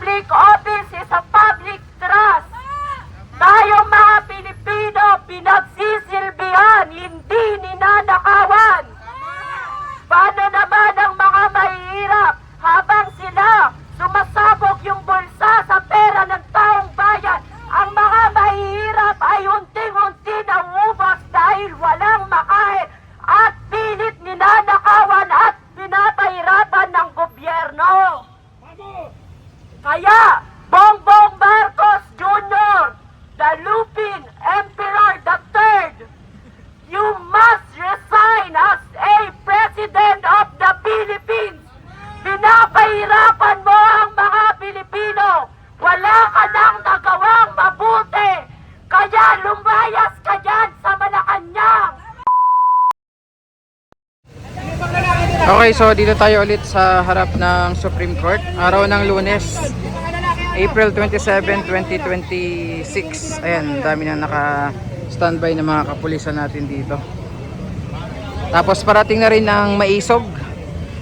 public office is a public trust. Tayong mga Pilipino, pinagsisilbihan, hindi ninanakawan. Paano naman ang mga mahihirap habang sila sumasabog yung bulsa sa pera ng taong bayan? Ang mga mahihirap ay unting-unti naubos dahil walang makain at pilit ninanakawan at pinapahirapan ng gobyerno. Kaya, Bongbong Marcos Jr., the Lupin Emperor III, you must resign as a President of the Philippines. Pinapahirapan mo ang mga Pilipino. Wala ka nang nagawang mabuti. Kaya lumayas ka dyan sa Malacanang. Okay, so dito tayo ulit sa harap ng Supreme Court. Araw ng Lunes, April 27, 2026. Ayan, dami na naka-standby ng mga kapulisan natin dito. Tapos parating na rin ang Maisog.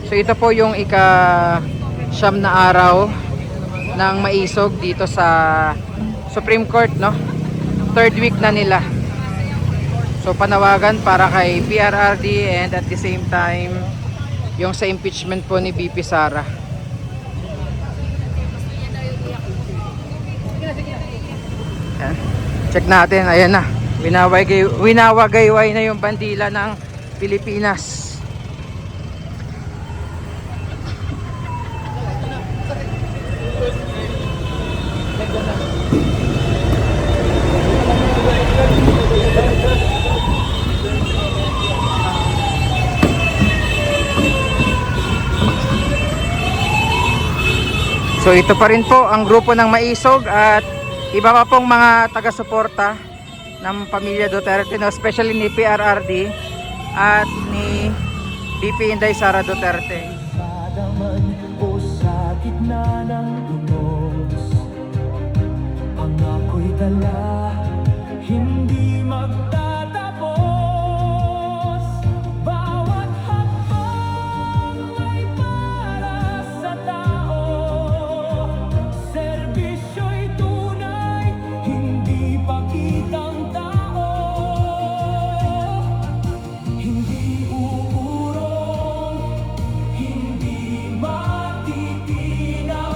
So ito po yung ika-siyam na araw ng Maisog dito sa Supreme Court, no? Third week na nila. So panawagan para kay PRRD and at the same time yung sa impeachment po ni BP Sara. Ayan. Check natin, ayan na. Winawagayway na yung bandila ng Pilipinas. So ito pa rin po ang grupo ng Maisog at iba pa pong mga taga-suporta ng pamilya Duterte, no? Especially ni PRRD at ni BP Inday Sara Duterte. Sadaman o sa gitna ng unos, ang ako'y dala, hindi magtatapos. Bawat hakbang ay para sa tao, serbisyo'y tunay, hindi pakitang tao. Hindi uurong, hindi matitinaw,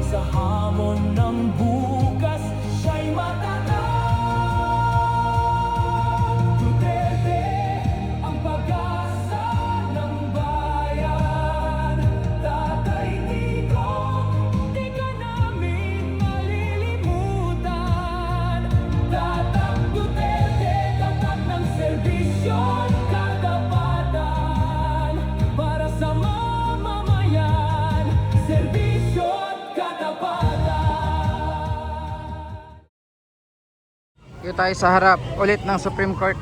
sa hamon ng bukas siya'y matatag. Duterte, ang pag-asa ng bayan. Tatay Digong, di ka namin malilimutan. Tatang Duterte, tapat ng serbisyon, katapatan. Para sa mamamayan, serbisyo at katapatan. Dito tayo sa harap ulit ng Supreme Court.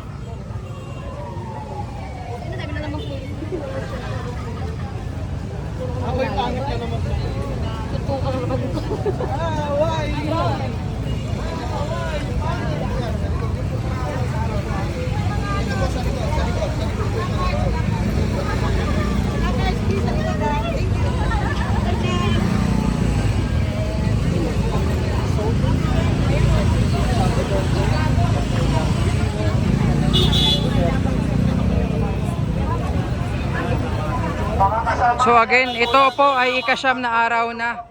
So again, ito po ay ika-siyam na araw na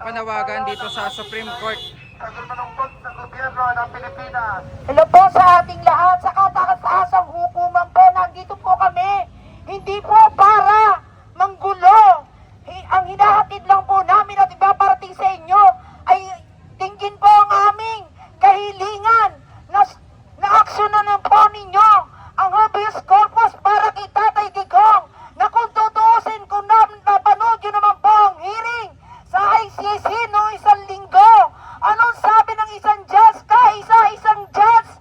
panawagan dito sa Supreme Court. Hello po sa ating lahat, sa kataas-taasang hukuman po, nandito po kami. Hindi po para manggulo. Ang hinahatid lang po namin at ipaparating sa inyo ay tingin po ang aming kahilingan na aksyonan po ninyo ang habeas corpus para kay Tatay Digong, na kung tutuusin, kung napanood nyo naman po ang hearing sa ICC noong isang linggo, anong sabi ng isang judge, isang judge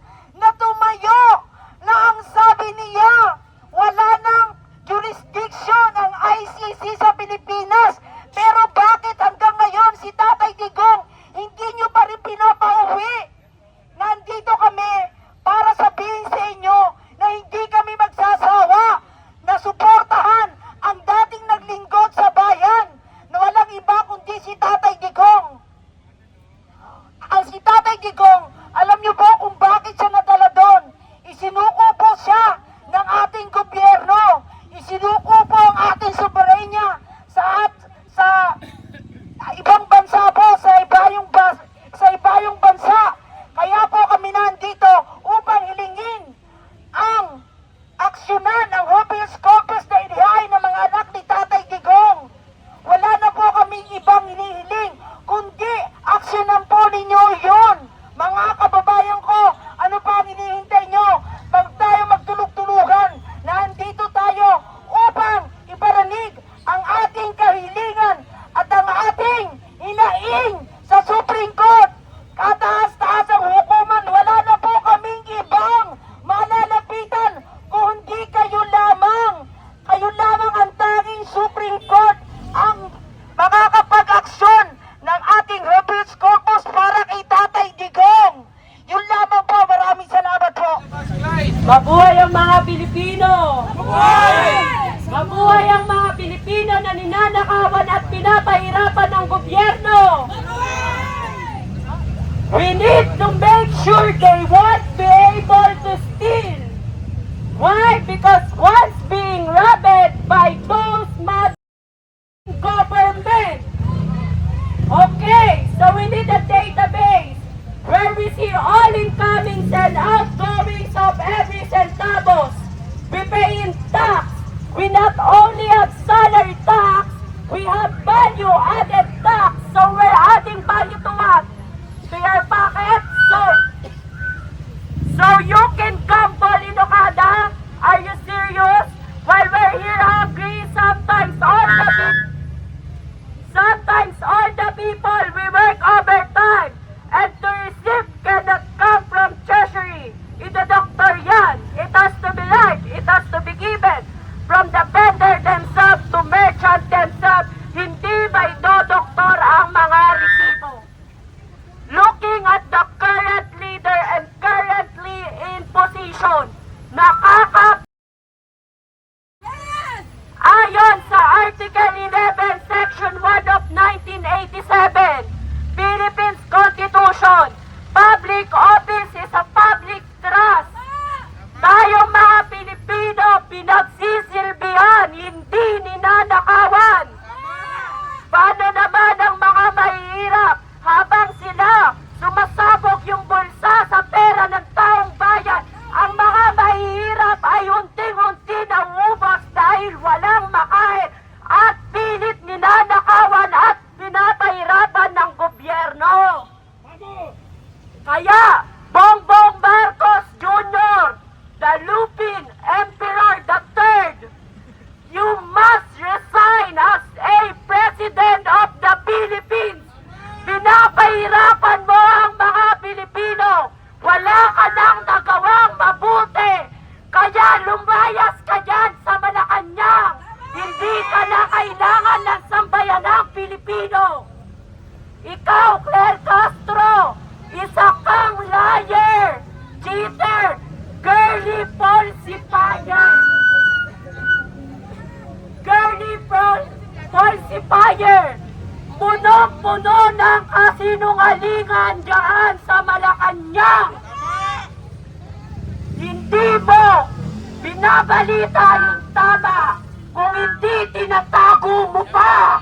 na tumayo, na ang sabi niya, wala nang jurisdiction ang ICC sa Pilipinas. Pero bakit hanggang ngayon si Tatay Digong hindi nyo pa rin pinapauwi? Nandito kami para sabihin sa inyo na hindi kami magsasawa na suportahan ang dating naglingkod sa bayan na walang iba kundi si Tatay Digong. We need to make sure they won't be able to steal. Why? Because once being robbed by those mad government. Okay, so we need a database where we see all incomings and outgoings of every centavos. We pay in tax. We not only have salary tax, we have value-added tax. So we're adding value to what? To your pocket. So you can gamble in Okada? Are you serious? While we're here hungry, sometimes all the people we work overtime and to receive cannot come from treasury. Ito doktor yan. It has to be live. It has to be given from the vendor themselves to merchant themselves. Hindi ba ito doktor ang mga resibo? Looking at the current leader and currently in position, ayon sa Article 11, Section 1 of 1987, Philippines Constitution, public office is a public trust. Tayong mga Pilipino, pinagsisilbihan, hindi ninanakawan. Paano naman ang mga mahihirap habang sila sumasabog yung bulsa sa pera ng taong bayan? Ang mga mahihirap ay unting-unti nauubos dahil walang makain at pilit ninanakawan at pinapahirapan ng gobyerno. Kaya, Bongbong Marcos Jr., the Lupin Emperor III, you must resign as a President of the Philippines. Pinapahirapan mo ang mga Pilipino. Wala ka nang nagawang mabuti. Kaya lumayas ka dyan sa Malacanang. Hindi ka na kailangan ng sambayanang Pilipino. Ikaw, Claire Castro, isa kang liar, cheater, girly falsifier. Falsifier. Punong-puno ng kasinungalingan dyan sa Malacanang. Hindi mo binabalita yung tama kung hindi tinatago mo pa.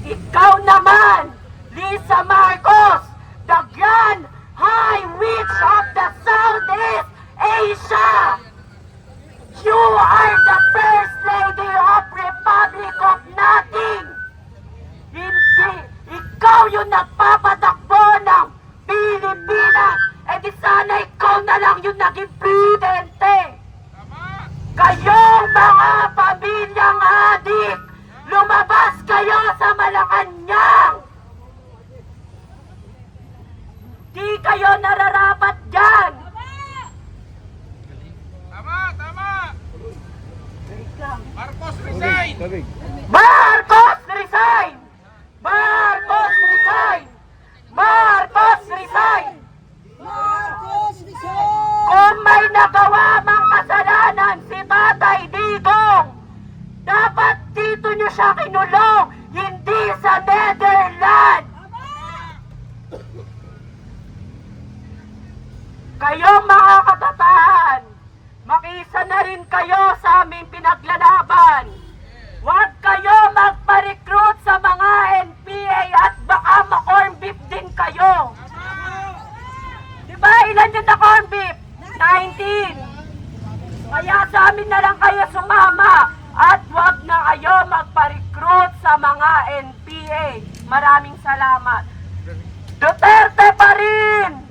Ikaw naman, Lisa Marcos, the Grand High Witch of the Southeast Asia. You are the First Lady of Republic of Nothing. Hindi, ikaw yung nagpapatakbo ng Pilipinas. E di sana ikaw na lang yung naging presidente. Kayong mga pamilyang adik, lumabas kayo sa Malacanang. Di kayo nararapat dyan. Marcos resign! Marcos resign! Marcos resign! Marcos resign! Kung may nagawa mang kasalanan si Tatay Digong, dapat dito nyo siya kinulong, hindi sa Netherlands! Kayong mga kabataan, makisa na rin kayo sa aming pinaglalaban. Huwag kayo magpa-recruit sa mga NPA at baka ma-corn beef din kayo. Diba ilan yun na corn beef? 19. Kaya sa amin na lang kayo sumama at huwag na kayo magpa-recruit sa mga NPA. Maraming salamat. Duterte pa rin!